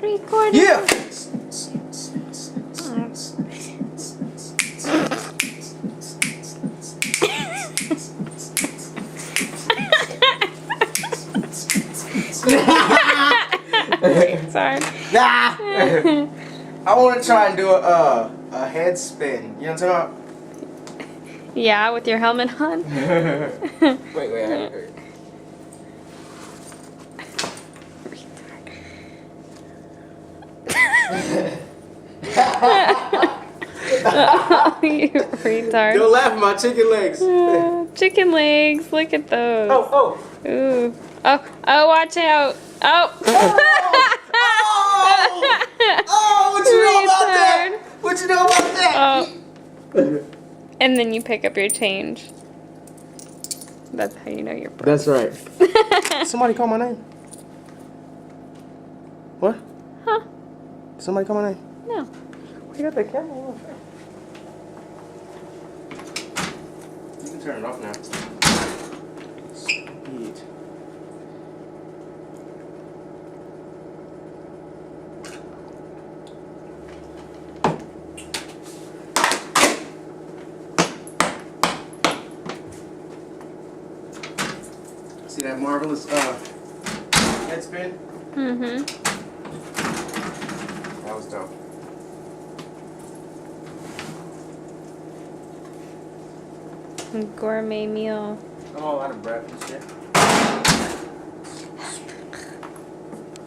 Recording. Yeah. Sorry. Nah. I want to try and do a head spin. You know what I'm talking Yeah, with your helmet on. about? wait. You retard. Don't laugh at my chicken legs. Chicken legs. Look at those. Oh. Ooh. Oh, watch out. Oh. Oh, what you know about that? What you know about that? Oh. And then you pick up your change. That's how you know you're broke. That's right. Somebody call my name. What? Huh? Somebody call my name. No. You got the camera on. You can turn it off now. Sweet. See that marvelous head spin? Mm-hmm. That was dope. Gourmet meal. I'm all out of breath and shit.